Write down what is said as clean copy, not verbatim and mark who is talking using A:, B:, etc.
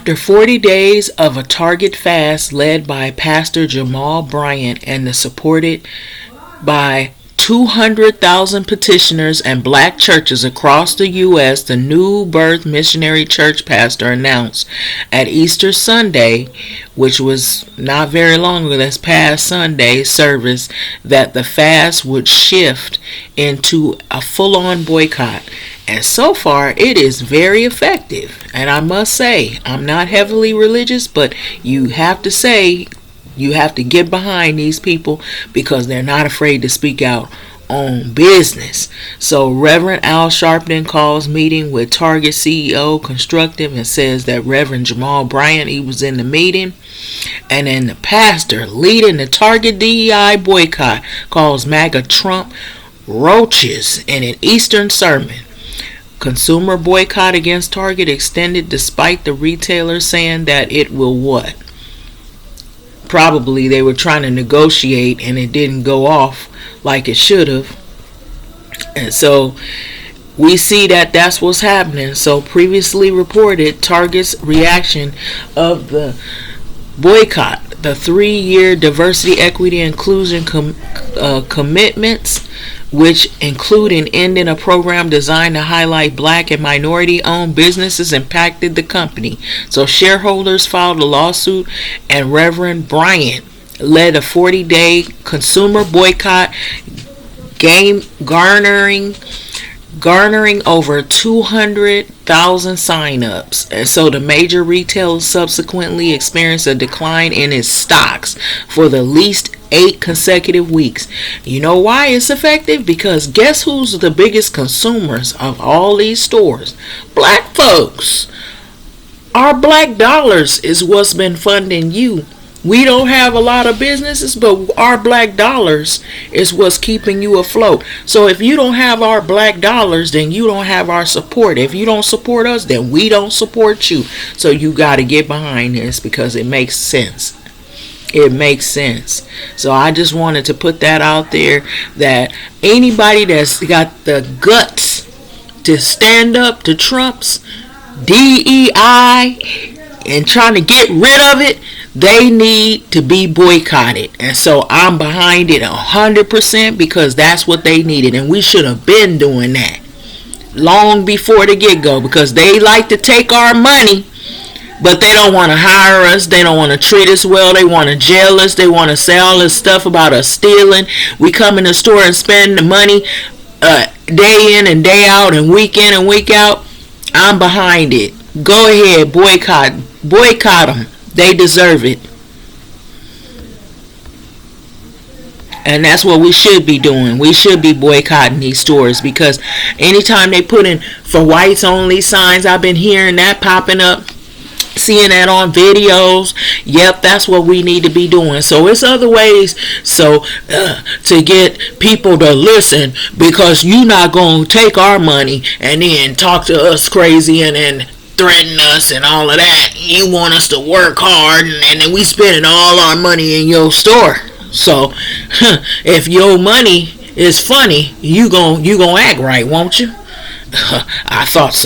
A: After 40 days of a Target fast led by Pastor Jamal Bryant and supported by 200,000 petitioners and black churches across the U.S., the New Birth Missionary Church pastor announced at Easter Sunday, which was not very long ago, this past Sunday service, that the fast would shift into a full-on boycott. And so far, it is very effective. And I must say, I'm not heavily religious, but you have to say, you have to get behind these people because they're not afraid to speak out on business. So Reverend Al Sharpton calls meeting with Target CEO constructive and says that Reverend Jamal Bryant, he was in the meeting. And then the pastor leading the Target DEI boycott calls MAGA Trump roaches in an Eastern sermon. Consumer boycott against Target extended despite the retailer saying that it will what? Probably they were trying to negotiate and it didn't go off like it should have. And so we see that that's what's happening. So previously reported Target's reaction of the boycott, the 3-year diversity, equity, inclusion commitments, which including ending a program designed to highlight black and minority-owned businesses, impacted the company. So shareholders filed a lawsuit, and Reverend Bryant led a 40-day consumer boycott, garnering over 200,000 sign-ups. And so the major retailers subsequently experienced a decline in its stocks for the least 8 consecutive weeks. You know why it's effective? Because guess who's the biggest consumers of all these stores? Black folks. Our black dollars is what's been funding you. We don't have a lot of businesses, but our black dollars is what's keeping you afloat. So if you don't have our black dollars, then you don't have our support. If you don't support us, then we don't support you. So you got to get behind this because it makes sense. It makes sense. So I just wanted to put that out there, that anybody that's got the guts to stand up to Trump's DEI and trying to get rid of it, they need to be boycotted. And so I'm behind it 100% because that's what they needed. And we should have been doing that long before the get-go, because they like to take our money, but they don't want to hire us. They don't want to treat us well. They want to jail us. They want to say all this stuff about us stealing. We come in the store and spend the money day in and day out and week in and week out. I'm behind it. Go ahead, boycott them. They deserve it. And that's what we should be doing. We should be boycotting these stores, because anytime they put in for whites only signs, I've been hearing that popping up, seeing that on videos. Yep, that's what we need to be doing. So it's other ways to get people to listen, because you're not going to take our money and then talk to us crazy and then threaten us and all of that. You want us to work hard, and then we spending all our money in your store. So if your money is funny, you gon' act right, won't you? I thought so.